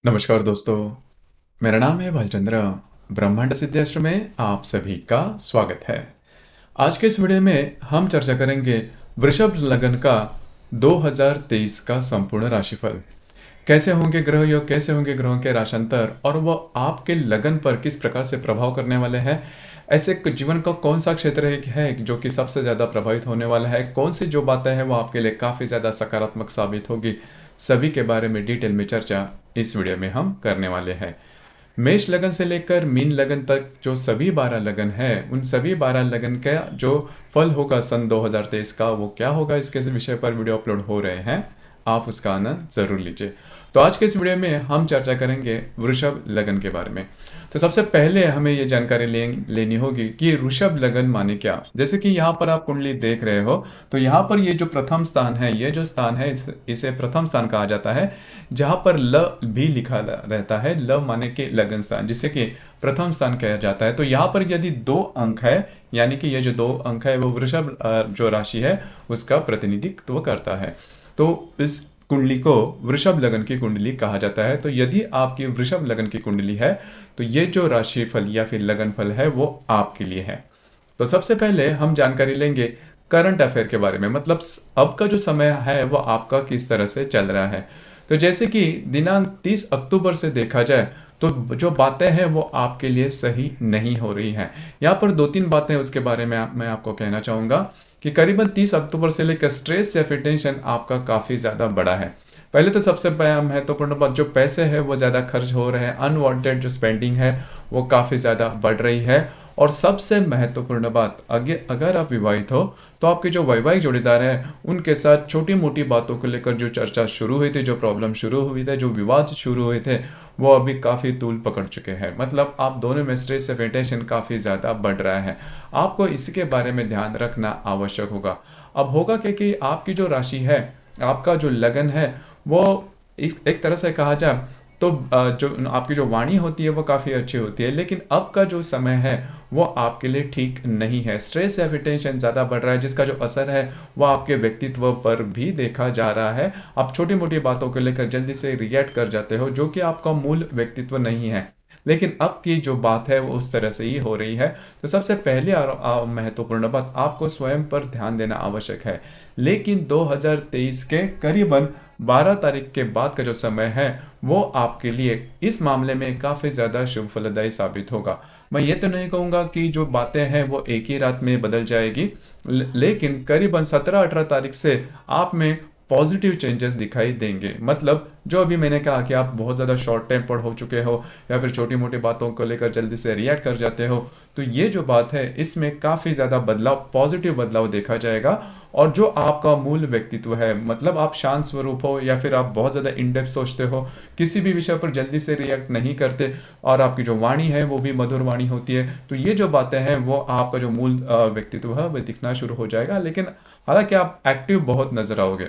नमस्कार दोस्तों, मेरा नाम है भालचंद्र। ब्रह्मांड सिद्धाश्र में आप सभी का स्वागत है। आज के इस वीडियो में हम चर्चा करेंगे वृषभ लगन का 2023 का संपूर्ण राशिफल। कैसे होंगे ग्रह योग, कैसे होंगे ग्रहों के राशांतर और वो आपके लगन पर किस प्रकार से प्रभाव करने वाले हैं। ऐसे जीवन का कौन सा क्षेत्र है जो कि सबसे ज़्यादा प्रभावित होने वाला है, कौन सी जो बातें हैं वो आपके लिए काफ़ी ज़्यादा सकारात्मक साबित होगी, सभी के बारे में डिटेल में चर्चा इस वीडियो में हम करने वाले हैं। मेष लगन से लेकर मीन लगन तक जो सभी 12 लगन है, उन सभी 12 लगन का जो फल होगा सन 2023 का वो क्या होगा, इसके विषय पर वीडियो अपलोड हो रहे हैं। आप उसका आनंद जरूर लीजिए। तो आज के इस वीडियो में हम चर्चा करेंगे वृषभ लगन के बारे में। तो सबसे पहले हमें ये जानकारी लेनी होगी कि वृषभ लगन माने क्या। जैसे कि यहाँ पर आप कुंडली देख रहे हो, तो यहाँ पर ये जो प्रथम स्थान है, ये जो स्थान है इसे प्रथम स्थान कहा जाता है, जहाँ पर ल भी लिखा रहता है। ल माने कि लगन स्थान, जिसे कि प्रथम स्थान कहा जाता है। तो यहाँ पर यदि 2 अंक है, यानी कि ये जो 2 अंक है वो वृषभ जो राशि है उसका प्रतिनिधित्व करता है। तो इस कुंडली को वृषभ लगन की कुंडली कहा जाता है। तो यदि आपकी वृषभ लगन की कुंडली है तो ये जो राशि फल या फिर लगन फल है वो आपके लिए है। तो सबसे पहले हम जानकारी लेंगे करंट अफेयर के बारे में, मतलब अब का जो समय है वो आपका किस तरह से चल रहा है। तो जैसे कि दिनांक 30 अक्टूबर से देखा जाए तो जो बातें हैं वो आपके लिए सही नहीं हो रही हैं। यहाँ पर 2-3 बातें उसके बारे में मैं आपको कहना चाहूँगा कि करीबन 30 अक्टूबर से लेकर स्ट्रेस या फिर टेंशन आपका काफ़ी ज़्यादा बड़ा है। पहले तो सबसे महत्वपूर्ण बात, जो पैसे हैं वो ज़्यादा खर्च हो रहे हैं, अनवांटेड जो स्पेंडिंग है वो काफ़ी ज़्यादा बढ़ रही है। और सबसे महत्वपूर्ण बात, अगर आप विवाहित हो तो आपके जो वैवाहिक जोड़ीदार हैं उनके साथ छोटी मोटी बातों को लेकर जो चर्चा शुरू हुई थी, जो प्रॉब्लम शुरू हुई थी, जो विवाद शुरू हुए थे, वो अभी काफ़ी तूल पकड़ चुके हैं। मतलब आप दोनों में स्ट्रेस या टेंशन काफ़ी ज़्यादा बढ़ रहा है। आपको इसके बारे में ध्यान रखना आवश्यक होगा। अब होगा कि आपकी जो राशि है, आपका जो लगन है, वो एक तरह से कहा जाए तो जो आपकी जो वाणी होती है वो काफ़ी अच्छी होती है, लेकिन अब का जो समय है वो आपके लिए ठीक नहीं है। स्ट्रेस या फिर टेंशन ज़्यादा बढ़ रहा है, जिसका जो असर है वो आपके व्यक्तित्व पर भी देखा जा रहा है। आप छोटी मोटी बातों को लेकर जल्दी से रिएक्ट कर जाते हो, जो कि आपका मूल व्यक्तित्व नहीं है। लेकिन अब की जो बात है वो उस तरह से ही हो रही है। तो सबसे पहले महत्वपूर्ण बात, आपको स्वयं पर ध्यान देना आवश्यक है। लेकिन 2023 के करीबन 12 तारीख के बाद का जो समय है वो आपके लिए इस मामले में काफ़ी ज़्यादा शुभ फलदायी साबित होगा। मैं ये तो नहीं कहूँगा कि जो बातें हैं वो एक ही रात में बदल जाएगी, लेकिन करीबन 17-18 तारीख से आप में पॉजिटिव चेंजेस दिखाई देंगे। मतलब जो अभी मैंने कहा कि आप बहुत ज़्यादा शॉर्ट टेम्पर्ड हो चुके हो या फिर छोटी मोटी बातों को लेकर जल्दी से रिएक्ट कर जाते हो, तो ये जो बात है इसमें काफ़ी ज़्यादा बदलाव, पॉजिटिव बदलाव देखा जाएगा। और जो आपका मूल व्यक्तित्व है, मतलब आप शांत स्वरूप हो या फिर आप बहुत ज़्यादा इन डेप्थ सोचते हो, किसी भी विषय पर जल्दी से रिएक्ट नहीं करते, और आपकी जो वाणी है वो भी मधुर वाणी होती है, तो ये जो बातें हैं वो आपका जो मूल व्यक्तित्व है वो दिखना शुरू हो जाएगा। लेकिन हालांकि आप एक्टिव बहुत नजर आओगे।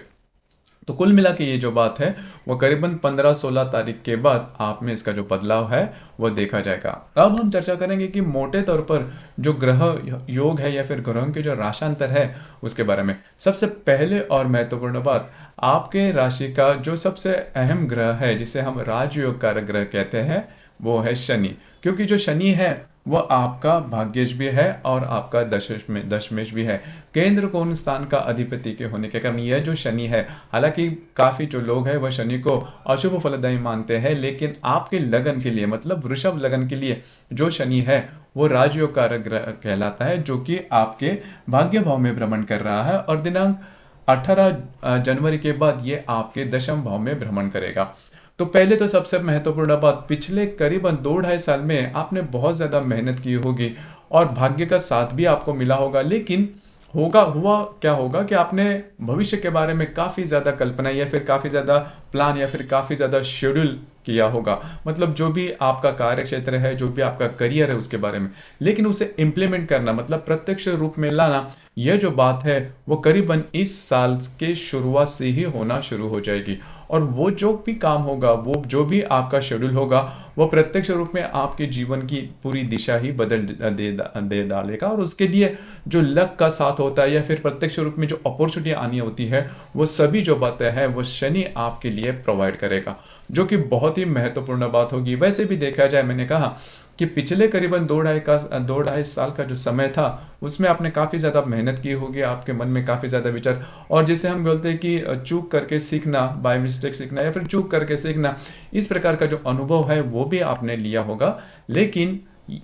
तो कुल मिला के ये जो बात है वो करीबन 15-16 तारीख के बाद आप में इसका जो बदलाव है वो देखा जाएगा। अब हम चर्चा करेंगे कि मोटे तौर पर जो ग्रह योग है या फिर ग्रहों के जो राशांतर है उसके बारे में। सबसे पहले और महत्वपूर्ण बात, आपके राशि का जो सबसे अहम ग्रह है, जिसे हम राजयोग कारक ग्रह कहते हैं, वो है शनि। क्योंकि जो शनि है वो आपका भाग्येश भी है और आपका दशमेश भी है। केंद्र कोण स्थान का अधिपति के होने के कारण यह जो शनि है, हालांकि काफ़ी जो लोग हैं वह शनि को अशुभ फलदायी मानते हैं, लेकिन आपके लगन के लिए, मतलब वृषभ लगन के लिए जो शनि है वो राजयोग कारक ग्रह कहलाता है, जो कि आपके भाग्य भाव में भ्रमण कर रहा है। और दिनांक 18 जनवरी के बाद ये आपके दशम भाव में भ्रमण करेगा। तो पहले तो सबसे महत्वपूर्ण बात, पिछले करीबन 2-2.5 साल में आपने बहुत ज़्यादा मेहनत की होगी और भाग्य का साथ भी आपको मिला होगा, लेकिन हुआ क्या होगा कि आपने भविष्य के बारे में काफ़ी ज़्यादा कल्पना या फिर काफ़ी ज़्यादा प्लान या फिर काफ़ी ज़्यादा शेड्यूल किया होगा। मतलब जो भी आपका कार्य क्षेत्र है, जो भी आपका करियर है उसके बारे में, लेकिन उसे इम्प्लीमेंट करना, मतलब प्रत्यक्ष रूप में लाना, यह जो बात है वो करीबन इस साल के शुरुआत से ही होना शुरू हो जाएगी। और वो जो भी काम होगा, वो जो भी आपका शेड्यूल होगा, वो प्रत्यक्ष रूप में आपके जीवन की पूरी दिशा ही बदल दे डालेगा। और उसके लिए जो लक का साथ होता है या फिर प्रत्यक्ष रूप में जो अपॉर्चुनिटी आनी होती है, वो सभी जो बातें हैं वो शनि आपके लिए प्रोवाइड करेगा, जो कि बहुत ही महत्वपूर्ण बात होगी। वैसे भी देखा जाए, मैंने कहा कि पिछले करीबन 2-2.5 साल का जो समय था, उसमें आपने काफ़ी ज़्यादा मेहनत की होगी, आपके मन में काफ़ी ज़्यादा विचार, और जिसे हम बोलते हैं कि चूक करके सीखना, बाय मिस्टेक सीखना या फिर चूक करके सीखना, इस प्रकार का जो अनुभव है वो भी आपने लिया होगा। लेकिन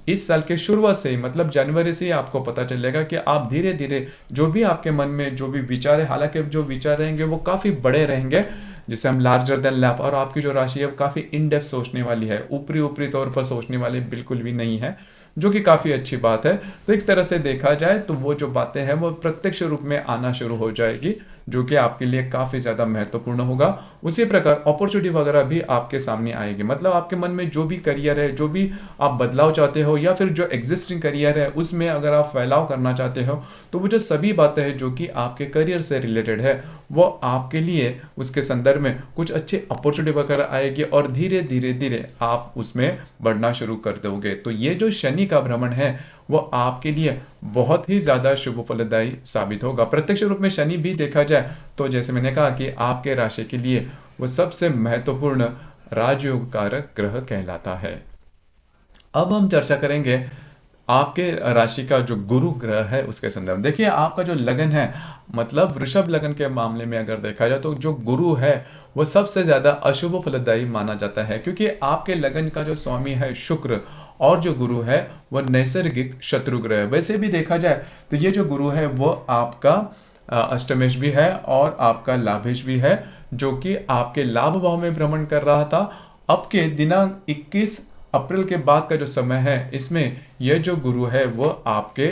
इस साल के शुरुआत से ही, मतलब जनवरी से ही आपको पता चलेगा कि आप धीरे धीरे जो भी आपके मन में जो भी विचार है, हालांकि जो विचार रहेंगे वो काफ़ी बड़े रहेंगे, जिसे हम लार्जर देन लाइफ, और आपकी जो राशि है वो काफ़ी इन डेप्थ सोचने वाली है, ऊपरी ऊपरी तौर पर सोचने वाली बिल्कुल भी नहीं है, जो कि काफ़ी अच्छी बात है। तो इस तरह से देखा जाए तो वो जो बातें हैं वो प्रत्यक्ष रूप में आना शुरू हो जाएगी, जो कि आपके लिए काफ़ी ज़्यादा महत्वपूर्ण होगा। उसी प्रकार अपॉर्चुनिटी वगैरह भी आपके सामने आएगी, मतलब आपके मन में जो भी करियर है, जो भी आप बदलाव चाहते हो, या फिर जो एग्जिस्टिंग करियर है उसमें अगर आप फैलाव करना चाहते हो, तो वो जो सभी बातें हैं जो कि आपके करियर से रिलेटेड है, वो आपके लिए उसके संदर्भ में कुछ अच्छी अपॉर्चुनिटी वगैरह आएगी, और धीरे धीरे धीरे आप उसमें बढ़ना शुरू कर दोगे। तो ये जो शनि का भ्रमण है वो आपके लिए बहुत ही ज़्यादा शुभ फलदायी साबित होगा। प्रत्यक्ष रूप में शनि भी देखा जाए तो जैसे मैंने कहा कि आपके राशि के लिए वो सबसे महत्वपूर्ण राजयोग कारक ग्रह कहलाता है। अब हम चर्चा करेंगे आपके राशि का जो गुरु ग्रह है उसके संदर्भ में। देखिए, आपका जो लगन है, मतलब वृषभ लगन के मामले में अगर देखा जाए तो जो गुरु है वो सबसे ज्यादा अशुभ फलदायी माना जाता है, क्योंकि आपके लगन का जो स्वामी है शुक्र, और जो गुरु है वो नैसर्गिक शत्रु ग्रह है। वैसे भी देखा जाए तो ये जो गुरु है वो आपका अष्टमेश भी है और आपका लाभेश भी है, जो कि आपके लाभ भाव में भ्रमण कर रहा था। अब के दिनांक 21 अप्रैल के बाद का जो समय है, इसमें यह जो गुरु है वो आपके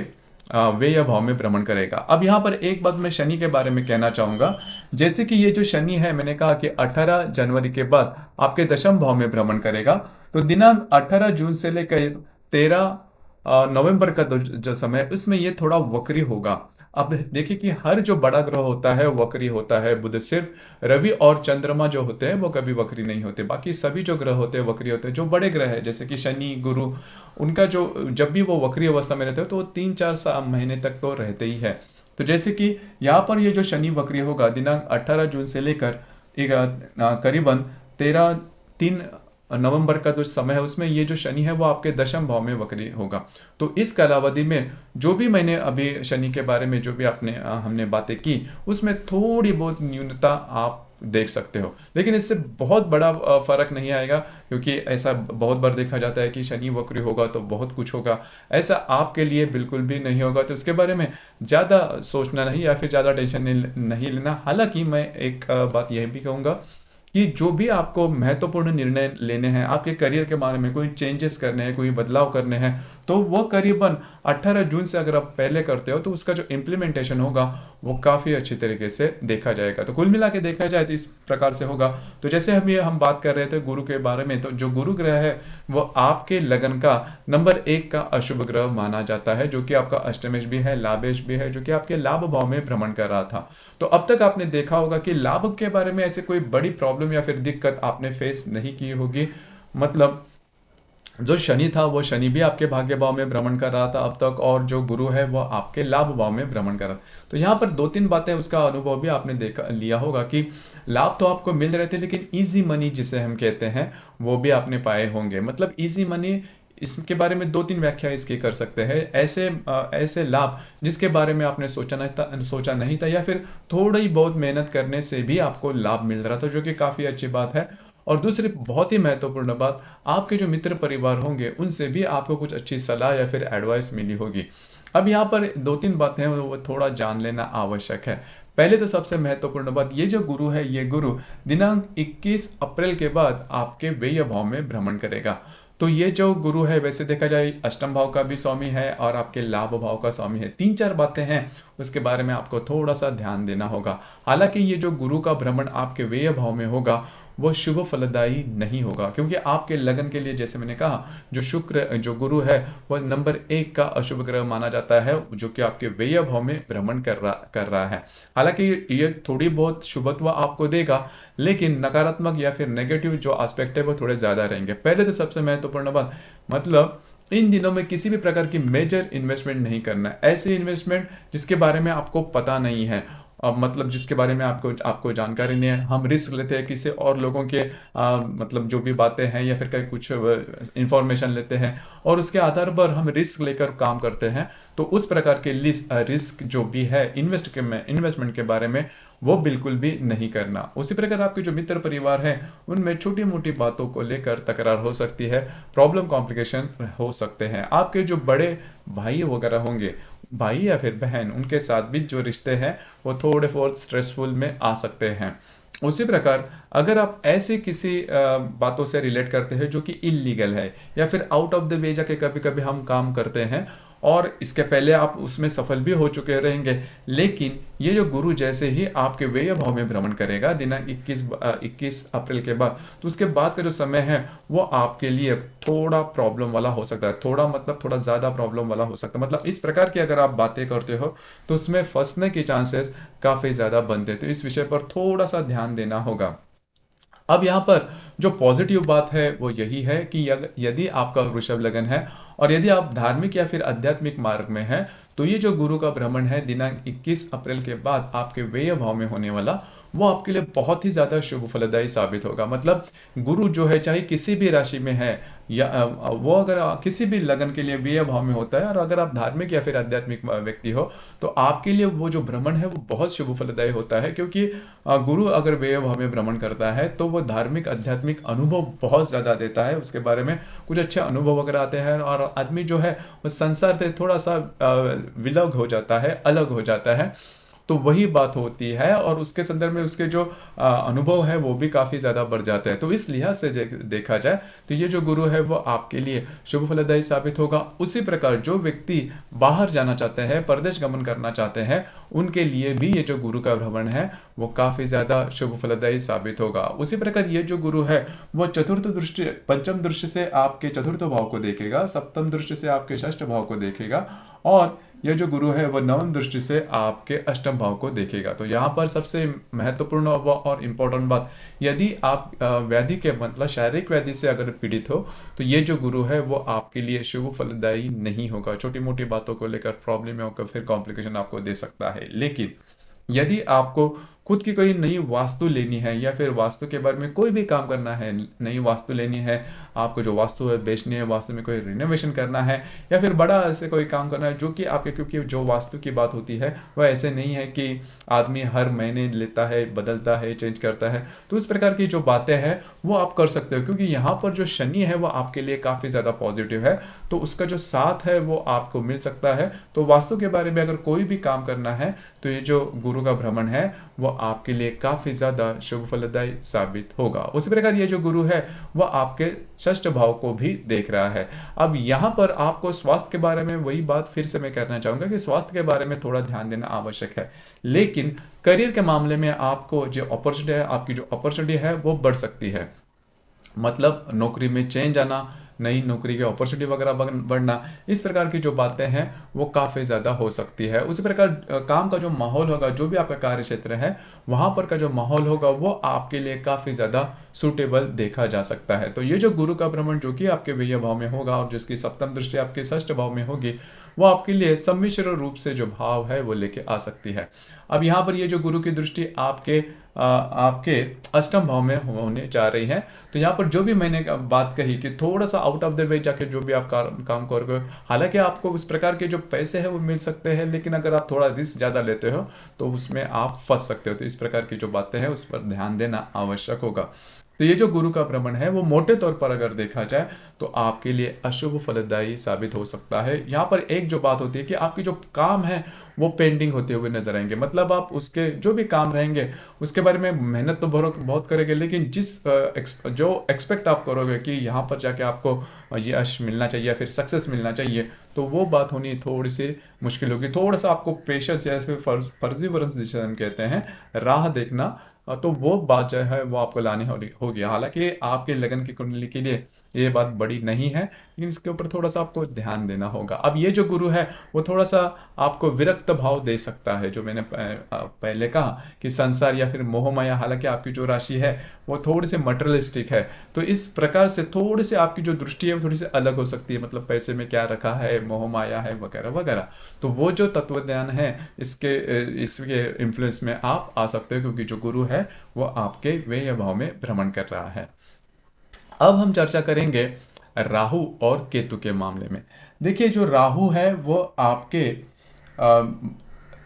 व्यय भाव में भ्रमण करेगा। अब यहाँ पर एक बात मैं शनि के बारे में कहना चाहूंगा, जैसे कि ये जो शनि है, मैंने कहा कि 18 जनवरी के बाद आपके दशम भाव में भ्रमण करेगा। तो दिनांक 18 जून से लेकर 13 नवंबर का जो समय है, उसमें ये थोड़ा वक्री होगा। अब देखिए कि हर जो बड़ा ग्रह होता है वक्री होता है, बुध सिर्फ रवि और चंद्रमा जो होते हैं वो कभी वक्री नहीं होते, बाकी सभी जो ग्रह होते हैं वक्री होते हैं। जो बड़े ग्रह है जैसे कि शनि, गुरु, उनका जो जब भी वो वक्री अवस्था में रहते हैं तो वो 3-4 महीने तक तो रहते ही है। तो जैसे कि यहाँ पर ये जो शनि वक्री होगा दिनांक 18 जून से लेकर करीबन 3 नवंबर का जो समय है, उसमें ये जो शनि है वो आपके दशम भाव में वक्री होगा। तो इस कालावधि में जो भी मैंने अभी शनि के बारे में जो भी हमने बातें की, उसमें थोड़ी बहुत न्यूनता आप देख सकते हो, लेकिन इससे बहुत बड़ा फर्क नहीं आएगा, क्योंकि ऐसा बहुत बार देखा जाता है कि शनि वक्री होगा तो बहुत कुछ होगा। ऐसा आपके लिए बिल्कुल भी नहीं होगा, तो इसके बारे में ज़्यादा सोचना नहीं या फिर ज़्यादा टेंशन नहीं लेना। हालांकि मैं एक बात यह भी कहूँगा कि जो भी आपको महत्वपूर्ण निर्णय लेने हैं, आपके करियर के बारे में कोई चेंजेस करने हैं, कोई बदलाव करने हैं, तो वो करीबन 18 जून से अगर आप पहले करते हो तो उसका जो इम्प्लीमेंटेशन होगा वो काफ़ी अच्छी तरीके से देखा जाएगा। तो कुल मिला के देखा जाए तो इस प्रकार से होगा। तो जैसे हम बात कर रहे थे गुरु के बारे में, तो जो गुरु ग्रह है वो आपके लगन का नंबर 1 का अशुभ ग्रह माना जाता है, जो कि आपका अष्टमेश भी है, लाभेश भी है, जो कि आपके लाभ भाव में भ्रमण कर रहा था। तो अब तक आपने देखा होगा कि लाभ के बारे में ऐसे कोई बड़ी प्रॉब्लम या फिर दिक्कत आपने फेस नहीं की होगी। मतलब जो शनि था वो शनि भी आपके भाग्य भाव में भ्रमण कर रहा था अब तक, और जो गुरु है वो आपके लाभ भाव में भ्रमण कर रहा था। तो यहाँ पर 2-3 बातें उसका अनुभव भी आपने देखा लिया होगा कि लाभ तो आपको मिल रहे थे, लेकिन इजी मनी जिसे हम कहते हैं वो भी आपने पाए होंगे। मतलब इजी मनी, इसके बारे में 2-3 व्याख्या इसकी कर सकते हैं। ऐसे लाभ जिसके बारे में आपने सोचा नहीं था, या फिर थोड़ी बहुत मेहनत करने से भी आपको लाभ मिल रहा था, जो कि काफ़ी अच्छी बात है। और दूसरी बहुत ही महत्वपूर्ण बात, आपके जो मित्र परिवार होंगे उनसे भी आपको कुछ अच्छी सलाह या फिर एडवाइस मिली होगी। अब यहाँ पर 2-3 बातें हैं वो थोड़ा जान लेना आवश्यक है। पहले तो सबसे महत्वपूर्ण बात, ये जो गुरु है, ये गुरु दिनांक 21 अप्रैल के बाद आपके व्यय भाव में भ्रमण करेगा। तो ये जो गुरु है, वैसे देखा जाए अष्टम भाव का भी स्वामी है और आपके लाभ भाव का स्वामी है। 3-4 बातें हैं उसके बारे में आपको थोड़ा सा ध्यान देना होगा। हालांकि ये जो गुरु का भ्रमण आपके व्यय भाव में होगा वो शुभ फलदायी नहीं होगा, क्योंकि आपके लगन के लिए जैसे मैंने कहा जो शुक्र जो गुरु है वह नंबर 1 का अशुभ ग्रह माना जाता है, जो कि आपके व्यय भाव में भ्रमण कर रहा है। हालांकि ये थोड़ी बहुत शुभत्व आपको देगा, लेकिन नकारात्मक या फिर नेगेटिव जो एस्पेक्ट है वो थोड़े ज्यादा रहेंगे। पहले तो सबसे महत्वपूर्ण बात, मतलब इन दिनों में किसी भी प्रकार की मेजर इन्वेस्टमेंट नहीं करना है। ऐसे इन्वेस्टमेंट जिसके बारे में आपको पता नहीं है, अब मतलब जिसके बारे में आपको आपको जानकारी नहीं है, हम रिस्क लेते हैं किसी और लोगों के मतलब जो भी बातें हैं या फिर कहीं कुछ इंफॉर्मेशन लेते हैं और उसके आधार पर हम रिस्क लेकर काम करते हैं, तो उस प्रकार के रिस्क जो भी है इन्वेस्टमेंट के बारे में वो बिल्कुल भी नहीं करना। उसी प्रकार आपके जो मित्र परिवार है उनमें छोटी मोटी बातों को लेकर तकरार हो सकती है, प्रॉब्लम कॉम्प्लिकेशन हो सकते हैं। आपके जो बड़े भाई वगैरह होंगे, भाई या फिर बहन, उनके साथ भी जो रिश्ते हैं वो थोड़े बहुत स्ट्रेसफुल में आ सकते हैं। उसी प्रकार अगर आप ऐसे किसी बातों से रिलेट करते हैं जो कि इलीगल है या फिर आउट ऑफ द वे जाके कभी कभी हम काम करते हैं और इसके पहले आप उसमें सफल भी हो चुके रहेंगे, लेकिन ये जो गुरु जैसे ही आपके व्यय भाव में भ्रमण करेगा दिनांक 21 अप्रैल के बाद, तो उसके बाद का जो समय है वो आपके लिए थोड़ा प्रॉब्लम वाला हो सकता है। थोड़ा मतलब थोड़ा ज़्यादा प्रॉब्लम वाला हो सकता है। मतलब इस प्रकार की अगर आप बातें करते हो तो उसमें फंसने के चांसेस काफ़ी ज़्यादा बनते हैं, तो इस विषय पर थोड़ा सा ध्यान देना होगा। अब यहाँ पर जो पॉजिटिव बात है वो यही है कि यदि आपका वृषभ लगन है और यदि आप धार्मिक या फिर आध्यात्मिक मार्ग में हैं, तो ये जो गुरु का भ्रमण है दिनांक 21 अप्रैल के बाद आपके व्यय भाव में होने वाला, वो आपके लिए बहुत ही ज्यादा शुभ फलदायी साबित होगा। मतलब गुरु जो है चाहे किसी भी राशि में है या वो अगर किसी भी लगन के लिए व्यय भाव में होता है, और अगर आप धार्मिक या फिर आध्यात्मिक व्यक्ति हो तो आपके लिए वो जो भ्रमण है वो बहुत शुभ फलदायी होता है, क्योंकि गुरु अगर व्यय भाव में भ्रमण करता है तो वो धार्मिक आध्यात्मिक अनुभव बहुत ज्यादा देता है, उसके बारे में कुछ अच्छे अनुभव वगैरह आते हैं और आदमी जो है वो संसार से थोड़ा सा विलग हो जाता है, अलग हो जाता है। तो वही बात होती है और उसके संदर्भ में उसके जो अनुभव है वो भी काफी ज्यादा बढ़ जाते हैं। तो इस लिहाज से देखा जाए तो ये जो गुरु है वो आपके लिए शुभ फलदायी साबित होगा। उसी प्रकार जो व्यक्ति बाहर जाना चाहते हैं, परदेश गमन करना चाहते हैं, उनके लिए भी ये जो गुरु का भ्रमण है वो काफी ज्यादा शुभ फलदायी साबित होगा। उसी प्रकार ये जो गुरु है वो चतुर्थ दृष्टि, पंचम दृष्टि से आपके चतुर्थ भाव को देखेगा, सप्तम दृष्टि से आपके षष्ठ भाव को देखेगा, और यह जो गुरु है वह नवम दृष्टि से आपके अष्टम भाव को देखेगा। तो यहाँ पर सबसे महत्वपूर्ण और इम्पोर्टेंट बात, यदि आप व्याधि के मतलब शारीरिक व्याधि से अगर पीड़ित हो तो ये जो गुरु है वो आपके लिए शुभ फलदायी नहीं होगा। छोटी मोटी बातों को लेकर प्रॉब्लम होकर फिर कॉम्प्लिकेशन आपको दे सकता है। लेकिन यदि आपको खुद की कोई नई वास्तु लेनी है या फिर वास्तु के बारे में कोई भी काम करना है, नई वास्तु लेनी है, आपको जो वास्तु है बेचनी है, वास्तु में कोई रिनोवेशन करना है या फिर बड़ा ऐसे कोई काम करना है जो कि आपके, क्योंकि जो वास्तु की बात होती है वह ऐसे नहीं है कि आदमी हर महीने लेता है, बदलता है, चेंज करता है, तो इस प्रकार की जो बातें हैं वो आप कर सकते हो, क्योंकि यहाँ पर जो शनि है वो आपके लिए काफ़ी ज़्यादा पॉजिटिव है, तो उसका जो साथ है वो आपको मिल सकता है। तो वास्तु के बारे में अगर कोई भी काम करना है तो ये जो गुरु का भ्रमण है वो आपके लिए काफी ज्यादा शुभ फलदायी साबित होगा। उसी प्रकार ये जो गुरु है वह आपके षष्ठ भाव को भी देख रहा है। अब यहाँ पर आपको स्वास्थ्य के बारे में वही बात फिर से मैं कहना चाहूंगा कि स्वास्थ्य के बारे में थोड़ा ध्यान देना आवश्यक है, लेकिन करियर के मामले में आपको जो अपॉर्चुनिटी है, आपकी जो अपॉर्चुनिटी है वो बढ़ सकती है। मतलब नौकरी में चेंज आना, नई नौकरी के अपॉर्चुनिटी वगैरह बढ़ना, इस प्रकार की जो बातें हैं वो काफ़ी ज़्यादा हो सकती है। उसी प्रकार काम का जो माहौल होगा, जो भी आपका कार्य क्षेत्र है वहाँ पर का जो माहौल होगा वो आपके लिए काफ़ी ज़्यादा सूटेबल देखा जा सकता है। तो ये जो गुरु का भ्रमण जो कि आपके व्यय भाव में होगा और जिसकी सप्तम दृष्टि आपके षष्ठ भाव में होगी, वो आपके लिए सम्मिश्र रूप से जो भाव है वो लेके आ सकती है। अब यहाँ पर ये जो गुरु की दृष्टि आपके अष्टम भाव में होने जा रही है, तो यहाँ पर जो भी मैंने बात कही कि थोड़ा सा आउट ऑफ द वे जाके जो भी आप काम करोगे, हालांकि आपको उस प्रकार के जो पैसे हैं वो मिल सकते हैं, लेकिन अगर आप थोड़ा रिस्क ज़्यादा लेते हो तो उसमें आप फंस सकते हो। तो इस प्रकार की जो बातें हैं उस पर ध्यान देना आवश्यक होगा। तो ये जो गुरु का भ्रमण है वो मोटे तौर पर अगर देखा जाए तो आपके लिए अशुभ फलदायी साबित हो सकता है। यहाँ पर एक जो बात होती है कि आपके जो काम है वो पेंडिंग होते हुए नजर आएंगे, मतलब आप उसके जो भी काम रहेंगे उसके बारे में मेहनत तो बहुत बहुत करेंगे, लेकिन जो एक्सपेक्ट आप करोगे कि यहाँ पर जाके आपको यश मिलना चाहिए या फिर सक्सेस मिलना चाहिए, तो वो बात होनी थोड़ी सी मुश्किल होगी। थोड़ा सा आपको पेशेंस या फिर फर्जीवरस जिसे हम कहते हैं, राह देखना, तो वो बात जो है वो आपको लानी होगी। हालांकि आपके लगन की कुंडली के लिए ये बात बड़ी नहीं है, लेकिन इसके ऊपर थोड़ा सा आपको ध्यान देना होगा। अब ये जो गुरु है वो थोड़ा सा आपको विरक्त भाव दे सकता है, जो मैंने पहले कहा कि संसार या फिर मोह माया, हालांकि आपकी जो राशि है वो थोड़ी सी मटेरियलिस्टिक है, तो इस प्रकार से थोड़ी सी आपकी जो दृष्टि है वो थोड़ी सी अलग हो सकती है, मतलब पैसे में क्या रखा है, मोह माया है वगैरह वगैरह। तो वो जो तत्व ज्ञान है इसके इन्फ्लुएंस में आप आ सकते हो, क्योंकि जो गुरु है वो आपके व्यय भाव में भ्रमण कर रहा है। अब हम चर्चा करेंगे राहु और केतु के मामले में। देखिए जो राहु है वो आपके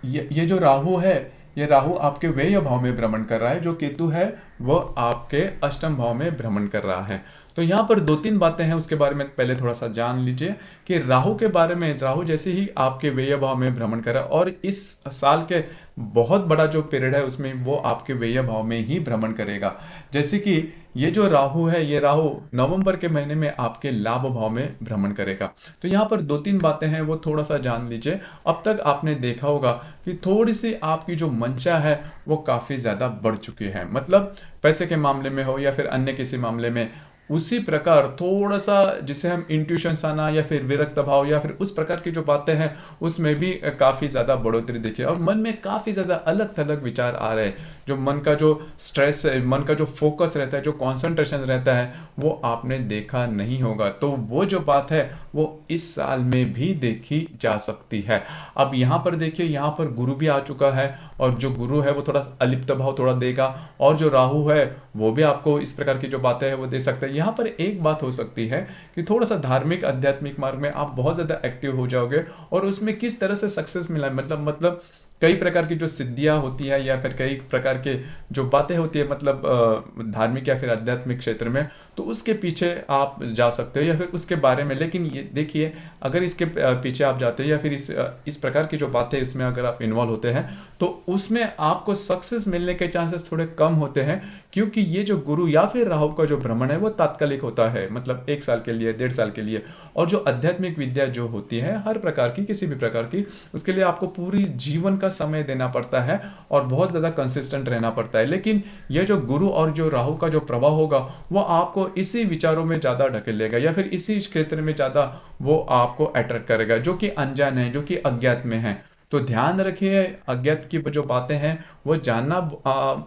ये जो राहु है, ये राहु आपके व्यय भाव में भ्रमण कर रहा है, जो केतु है वो आपके अष्टम भाव में भ्रमण कर रहा है। तो यहाँ पर दो तीन बातें हैं, उसके बारे में पहले थोड़ा सा जान लीजिए कि राहु के बारे में। राहु जैसे ही आपके व्यय भाव में भ्रमण कर रहा है और इस साल के बहुत बड़ा जो पीरियड है उसमें वो आपके व्यय भाव में ही भ्रमण करेगा। जैसे कि ये जो राहु है, ये राहु नवंबर के महीने में आपके लाभ भाव में भ्रमण करेगा। तो यहाँ पर दो तीन बातें हैं वो थोड़ा सा जान लीजिए। अब तक आपने देखा होगा कि थोड़ी सी आपकी जो मंशा है वो काफी ज्यादा बढ़ चुकी है, मतलब पैसे के मामले में हो या फिर अन्य किसी मामले में। उसी प्रकार थोड़ा सा जिसे हम इंट्यूशन आना या फिर विरक्त भाव या फिर उस प्रकार की जो बातें हैं उसमें भी काफी ज्यादा बढ़ोतरी देखिए, और मन में काफी ज्यादा अलग थलग विचार आ रहे हैं। जो मन का जो स्ट्रेस है, मन का जो फोकस रहता है, जो कंसंट्रेशन रहता है, वो आपने देखा नहीं होगा। तो वो जो बात है वो इस साल में भी देखी जा सकती है। अब यहाँ पर देखिए, यहाँ पर गुरु भी आ चुका है, और जो गुरु है वो थोड़ा अलिप्त भाव थोड़ा देगा, और जो राहु है वो भी आपको इस प्रकार की जो बातें हैं वो दे सकता है। यहाँ पर एक बात हो सकती है कि थोड़ा सा धार्मिक आध्यात्मिक मार्ग में आप बहुत ज्यादा एक्टिव हो जाओगे, और उसमें किस तरह से सक्सेस मिला है, मतलब कई प्रकार की जो सिद्धियां होती है या फिर कई प्रकार के जो बातें होती है, मतलब धार्मिक या फिर आध्यात्मिक क्षेत्र में, तो उसके पीछे आप जा सकते हो या फिर उसके बारे में। लेकिन ये देखिए, अगर इसके पीछे आप जाते हो या फिर इस प्रकार की जो बातें इसमें अगर आप इन्वॉल्व होते हैं, तो उसमें आपको सक्सेस मिलने के चांसेस थोड़े कम होते हैं, क्योंकि ये जो गुरु या फिर राहु का जो भ्रमण है वो तात्कालिक होता है, मतलब 1 साल के लिए, 1.5 साल के लिए। और जो आध्यात्मिक विद्या जो होती है हर प्रकार की, किसी भी प्रकार की, उसके लिए आपको पूरी जीवन का समय देना पड़ता है और बहुत ज़्यादा कंसिस्टेंट रहना पड़ता है। लेकिन यह जो गुरु और जो राहु का जो प्रभाव होगा वो आपको इसी विचारों में ज़्यादा ढकेलेगा या फिर इसी क्षेत्र में ज़्यादा वो आपको अट्रैक्ट करेगा, जो कि अनजान है, जो कि अज्ञात में है। तो ध्यान रखिए, अज्ञात की जो बातें हैं वो जानना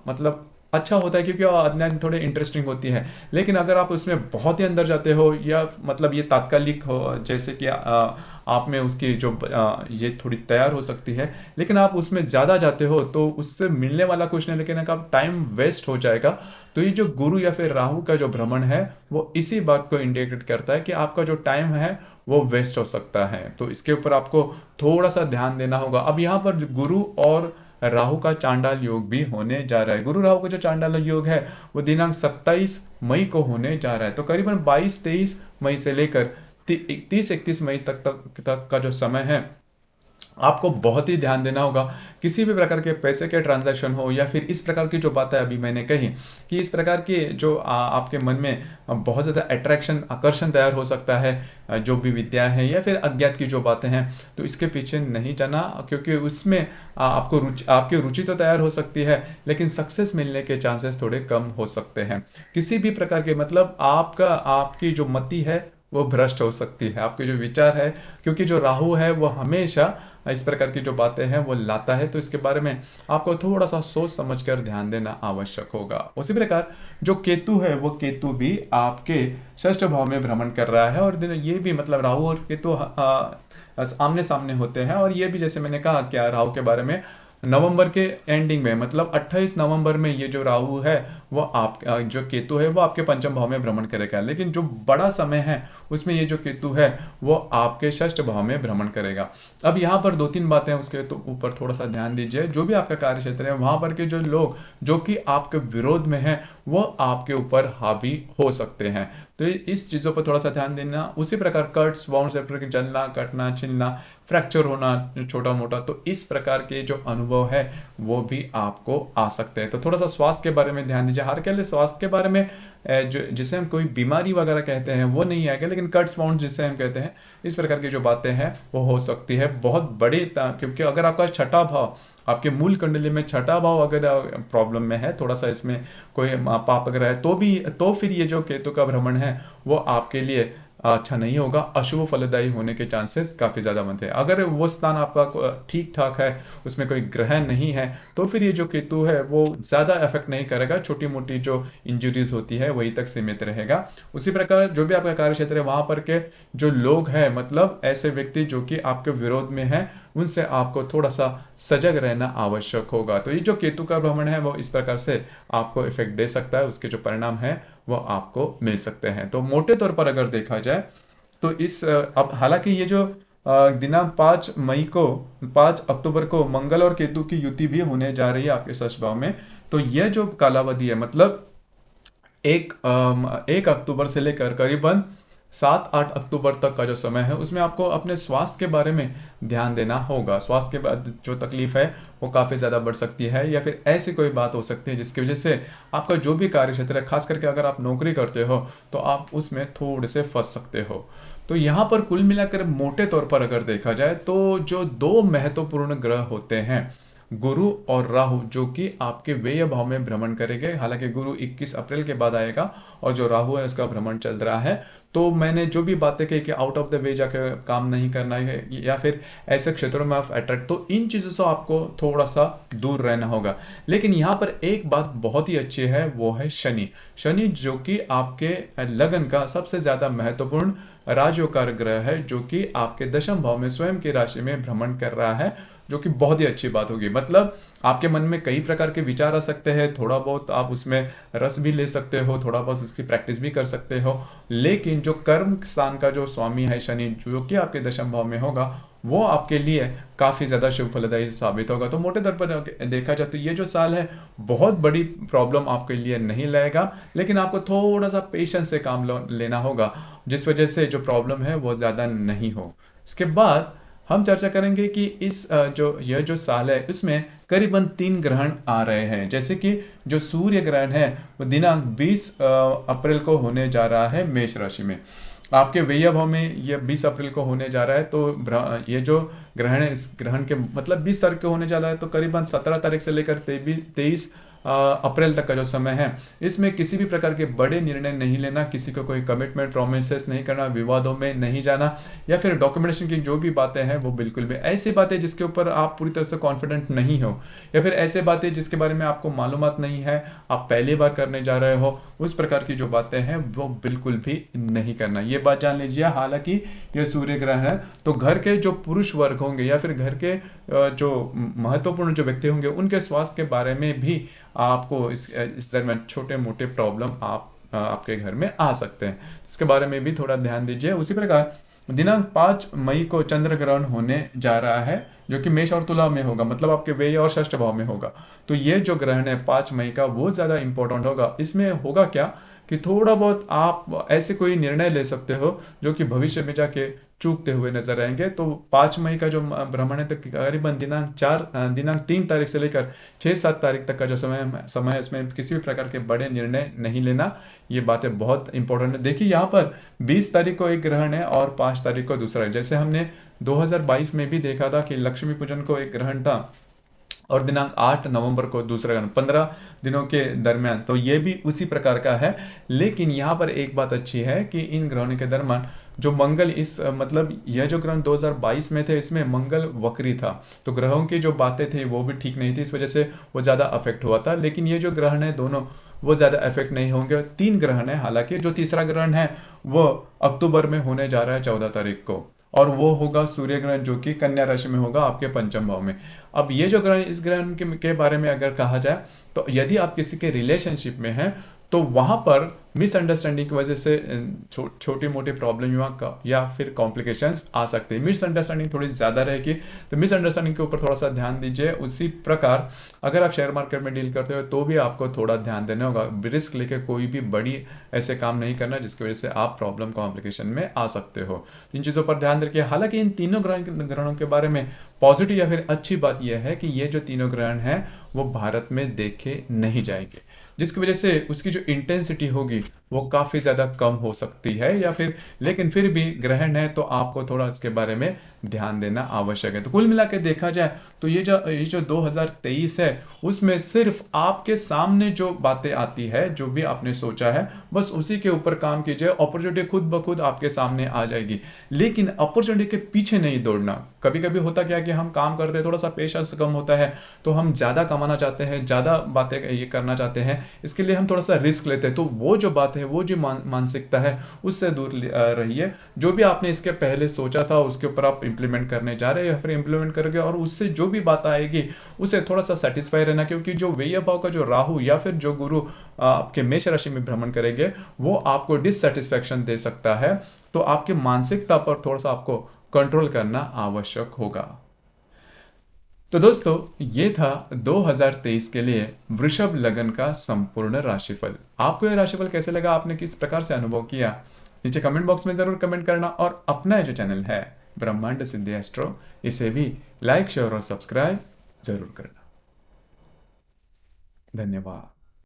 मतलब अच्छा होता है, क्योंकि अज्ञान थोड़े इंटरेस्टिंग होती है। लेकिन अगर आप उसमें बहुत ही अंदर जाते हो, या मतलब ये तात्कालिक हो, जैसे कि आप में उसकी जो ये थोड़ी तैयार हो सकती है, लेकिन आप उसमें ज़्यादा जाते हो तो उससे मिलने वाला कुछ नहीं, लेकिन अगर टाइम वेस्ट हो जाएगा। तो ये जो गुरु या फिर राहु का जो भ्रमण है वो इसी बात को इंडिकेट करता है कि आपका जो टाइम है वो वेस्ट हो सकता है। तो इसके ऊपर आपको थोड़ा सा ध्यान देना होगा। अब यहाँ पर गुरु और राहु का चांडाल योग भी होने जा रहा है। गुरु राहु का जो चांडाल योग है वो दिनांक 27 मई को होने जा रहा है। तो करीबन 22-23 मई से लेकर 30-31 मई तक का जो समय है, आपको बहुत ही ध्यान देना होगा। किसी भी प्रकार के पैसे के ट्रांजैक्शन हो या फिर इस प्रकार की जो बातें अभी मैंने कही कि इस प्रकार के जो आपके मन में बहुत ज़्यादा अट्रैक्शन, आकर्षण तैयार हो सकता है, जो भी विद्या है या फिर अज्ञात की जो बातें हैं, तो इसके पीछे नहीं जाना, क्योंकि उसमें आपकी रुचि तो तैयार हो सकती है, लेकिन सक्सेस मिलने के चांसेस थोड़े कम हो सकते हैं। किसी भी प्रकार के, मतलब आपकी जो मति है वो भ्रष्ट हो सकती है, आपके जो विचार है, क्योंकि जो राहु है वो हमेशा इस प्रकार की जो बातें हैं वो लाता है। तो इसके बारे में आपको थोड़ा सा सोच समझकर ध्यान देना आवश्यक होगा। उसी प्रकार जो केतु है वो केतु भी आपके षष्ठ भाव में भ्रमण कर रहा है, और ये भी मतलब राहु और केतु आमने सामने होते हैं। और ये भी जैसे मैंने कहा क्या राहु के बारे में, नवंबर के एंडिंग में, मतलब 28 नवंबर में ये जो राहु है वो आप जो केतु है वो आपके पंचम भाव में भ्रमण करेगा। लेकिन जो बड़ा समय है उसमें ये जो केतु है वो आपके षष्ठ भाव में भ्रमण करेगा। अब यहाँ पर दो तीन बातें उसके तो ऊपर थोड़ा सा ध्यान दीजिए। जो भी आपका कार्य क्षेत्र है वहां पर के जो लोग जो कि आपके विरोध में है वो आपके ऊपर हावी हो सकते हैं, तो इस चीज़ों पर थोड़ा सा ध्यान देना। उसी प्रकार कट्स बाउंड सेक्टर के जलना, कटना, छिलना, फ्रैक्चर होना छोटा मोटा, तो इस प्रकार के जो अनुभव है वो भी आपको आ सकते हैं। तो थोड़ा सा स्वास्थ्य के बारे में ध्यान दीजिए। हर के लिए स्वास्थ्य के बारे में जो जिसे हम कोई बीमारी वगैरह कहते हैं वो नहीं आएगा, लेकिन कट्स बाउंड जिसे हम कहते हैं इस प्रकार की जो बातें हैं वो हो सकती है बहुत बड़ी, क्योंकि अगर आपका छठा भाव, आपके मूल कुंडली में छठा भाव अगर प्रॉब्लम में है, थोड़ा सा इसमें कोई पाप अगर है तो फिर ये जो केतु का भ्रमण है वो आपके लिए अच्छा नहीं होगा, अशुभ फलदायी होने के चांसेस काफ़ी ज़्यादा बनते हैं। अगर वो स्थान आपका ठीक ठाक है, उसमें कोई ग्रह नहीं है, तो फिर ये जो केतु है वो ज़्यादा इफेक्ट नहीं करेगा, छोटी मोटी जो इंजुरीज होती है वहीं तक सीमित रहेगा। उसी प्रकार जो भी आपका कार्य क्षेत्र है वहाँ पर के जो लोग हैं, मतलब ऐसे व्यक्ति जो कि आपके विरोध में हैं, उनसे आपको थोड़ा सा सजग रहना आवश्यक होगा। तो ये जो केतु का भ्रमण है वो इस प्रकार से आपको इफेक्ट दे सकता है, उसके जो परिणाम है वो आपको मिल सकते हैं। तो मोटे तौर पर अगर देखा जाए तो इस अब हालांकि ये जो दिनांक 5 अक्टूबर को मंगल और केतु की युति भी होने जा रही है आपके षष्ठ भाव में। तो यह जो कालावधि है, मतलब 1 अक्टूबर से लेकर करीबन 7-8 अक्टूबर तक का जो समय है उसमें आपको अपने स्वास्थ्य के बारे में ध्यान देना होगा। स्वास्थ्य के बाद जो तकलीफ है वो काफ़ी ज़्यादा बढ़ सकती है, या फिर ऐसी कोई बात हो सकती है जिसकी वजह से आपका जो भी कार्य क्षेत्र है, खास करके अगर आप नौकरी करते हो तो आप उसमें थोड़े से फंस सकते हो। तो यहाँ पर कुल मिलाकर मोटे तौर पर अगर देखा जाए तो जो दो महत्वपूर्ण ग्रह होते हैं, गुरु और राहु, जो कि आपके व्यय भाव में भ्रमण करेंगे। हालांकि गुरु 21 अप्रैल के बाद आएगा और जो राहु है उसका भ्रमण चल रहा है। तो मैंने जो भी बातें कही कि आउट ऑफ द वे जाकर काम नहीं करना है या फिर ऐसे क्षेत्रों में आप अट्रैक्ट, तो इन चीज़ों से आपको थोड़ा सा दूर रहना होगा। लेकिन यहाँ पर एक बात बहुत ही अच्छी है, वो है शनि। शनि जो कि आपके लगन का सबसे ज़्यादा महत्वपूर्ण राजयोगकार ग्रह है, जो कि आपके दशम भाव में स्वयं की राशि में भ्रमण कर रहा है, जो कि बहुत ही अच्छी बात होगी। मतलब आपके मन में कई प्रकार के विचार आ सकते हैं, थोड़ा बहुत आप उसमें रस भी ले सकते हो, थोड़ा बहुत उसकी प्रैक्टिस भी कर सकते हो, लेकिन जो कर्म स्थान का जो स्वामी है शनि, जो कि आपके दशम भाव में होगा, वो आपके लिए काफ़ी ज़्यादा शुभ फलदायी साबित होगा। तो मोटे तौर पर देखा जाए तो ये जो साल है बहुत बड़ी प्रॉब्लम आपके लिए नहीं लाएगा, लेकिन आपको थोड़ा सा पेशेंस से काम लेना होगा, जिस वजह से जो प्रॉब्लम है वो ज़्यादा नहीं हो। इसके बाद हम चर्चा करेंगे कि इस यह जो साल है इसमें करीबन 3 ग्रहण आ रहे हैं। जैसे कि जो सूर्य ग्रहण है वो दिनांक 20 अप्रैल को होने जा रहा है मेष राशि में, आपके व्यय भाव में यह 20 अप्रैल को होने जा रहा है। तो ये जो ग्रहण है, इस ग्रहण के मतलब 20 तारीख को होने जा रहा है, तो करीबन 17 तारीख से लेकर 23 अप्रैल तक का जो समय है, इसमें किसी भी प्रकार के बड़े निर्णय नहीं लेना, किसी को कोई कमिटमेंट प्रोमिसेस नहीं करना, विवादों में नहीं जाना, या फिर डॉक्यूमेंटेशन की जो भी बातें हैं वो बिल्कुल भी ऐसी बातें जिसके ऊपर आप पूरी तरह से कॉन्फिडेंट नहीं हो, या फिर ऐसे बातें जिसके बारे में आपको मालूमात नहीं है, आप पहली बार करने जा रहे हो, उस प्रकार की जो बातें हैं वो बिल्कुल भी नहीं करना, ये बात जान लीजिए। हालांकि ये सूर्य ग्रहण है तो घर के जो पुरुष वर्ग होंगे या फिर घर के जो महत्वपूर्ण जो व्यक्ति होंगे उनके स्वास्थ्य के बारे में भी आपको इस दरमियान छोटे मोटे प्रॉब्लम आपके घर में आ सकते हैं, इसके बारे में भी थोड़ा ध्यान दीजिए। उसी प्रकार दिनांक 5 मई को चंद्र ग्रहण होने जा रहा है, जो कि मेष और तुला में होगा, मतलब आपके व्यय और षष्ठ भाव में होगा। तो ये जो ग्रहण है 5 मई का वो ज़्यादा इंपॉर्टेंट होगा। इसमें होगा क्या कि थोड़ा बहुत आप ऐसे कोई निर्णय ले सकते हो जो कि भविष्य में जाके चूकते हुए नजर आएंगे। तो 5 मई का जो भ्रमण है तो करीबन दिनांक 3 तारीख से लेकर 6-7 तारीख तक का जो समय है, इसमें किसी भी प्रकार के बड़े निर्णय नहीं लेना, ये बातें बहुत इंपॉर्टेंट है। देखिए यहाँ पर 20 तारीख को एक ग्रहण है और 5 तारीख को दूसरा है। जैसे हमने 2022 में भी देखा था कि लक्ष्मी पूजन को एक ग्रहण था और दिनांक 8 नवंबर को दूसरा ग्रहण, 15 दिनों के दरमियान, तो ये भी उसी प्रकार का है। लेकिन यहाँ पर एक बात अच्छी है कि इन ग्रहणों के दरमियान जो मंगल मतलब यह जो ग्रहण 2022 में थे इसमें मंगल वक्री था, तो ग्रहों की जो बातें थी वो भी ठीक नहीं थी, इस वजह से वो ज़्यादा अफेक्ट हुआ था। लेकिन ये जो ग्रहण है दोनों वो ज़्यादा अफेक्ट नहीं होंगे। 3 ग्रहण है, हालांकि जो तीसरा ग्रहण है वो अक्टूबर में होने जा रहा है 14 तारीख को, और वो होगा सूर्य ग्रहण, जो कि कन्या राशि में होगा आपके पंचम भाव में। अब ये जो ग्रहण, इस ग्रहण के बारे में अगर कहा जाए तो यदि आप किसी के रिलेशनशिप में हैं तो वहां पर मिसअंडरस्टैंडिंग की वजह से छोटी मोटी प्रॉब्लम या फिर कॉम्प्लिकेशंस आ सकते हैं। मिसअंडरस्टैंडिंग थोड़ी ज़्यादा रहेगी, तो मिसअंडरस्टैंडिंग के ऊपर थोड़ा सा ध्यान दीजिए। उसी प्रकार अगर आप शेयर मार्केट में डील करते हो तो भी आपको थोड़ा ध्यान देना होगा। रिस्क लेके कोई भी बड़ी ऐसे काम नहीं करना जिसकी वजह से आप प्रॉब्लम कॉम्प्लिकेशन में आ सकते हो। इन चीज़ों पर ध्यान रखिए। हालांकि इन तीनों ग्रहणों के बारे में पॉजिटिव या फिर अच्छी बात यह है कि ये जो तीनों ग्रहण हैं वो भारत में देखे नहीं जाएंगे, जिसकी वजह से उसकी जो इंटेंसिटी होगी वो काफ़ी ज़्यादा कम हो सकती है, या फिर लेकिन फिर भी ग्रहण है तो आपको थोड़ा इसके बारे में ध्यान देना आवश्यक है। तो कुल मिला के देखा जाए तो ये जो 2023 है उसमें सिर्फ आपके सामने जो बातें आती है, जो भी आपने सोचा है, बस उसी के ऊपर काम कीजिए। अपॉर्चुनिटी खुद ब खुद आपके सामने आ जाएगी, लेकिन अपॉर्चुनिटी के पीछे नहीं दौड़ना। कभी कभी होता क्या है कि हम काम करते हैं, थोड़ा सा पेशेंस कम होता है, तो हम ज़्यादा कमाना चाहते हैं, ज़्यादा बातें ये करना चाहते हैं, इसके लिए हम थोड़ा सा रिस्क लेते हैं। तो वो जो बात है, वो जो मानसिकता है, उससे दूर रहिए। जो भी आपने इसके पहले सोचा था उसके ऊपर आप इंप्लीमेंट करने जा रहे हैं या फिर इंप्लीमेंट करोगे, और उससे जो भी बात आएगी उसे थोड़ा सा सेटिस्फाई रहना, क्योंकि जो व्यय भाव का जो राहु या फिर जो गुरु आपके मेष राशि में भ्रमण करेंगे वो आपको डिससेटिस्फैक्शन दे सकता है। तो आपकी मानसिकता पर थोड़ा सा आपको कंट्रोल करना आवश्यक होगा। तो दोस्तों, ये था 2023 के लिए वृषभ लग्न का संपूर्ण राशिफल। आपको यह राशिफल कैसे लगा, आपने किस प्रकार से अनुभव किया, नीचे कमेंट बॉक्स में जरूर कमेंट करना। और अपना जो चैनल है ब्रह्मांड सिद्धि एस्ट्रो, इसे भी लाइक शेयर और सब्सक्राइब जरूर करना। धन्यवाद।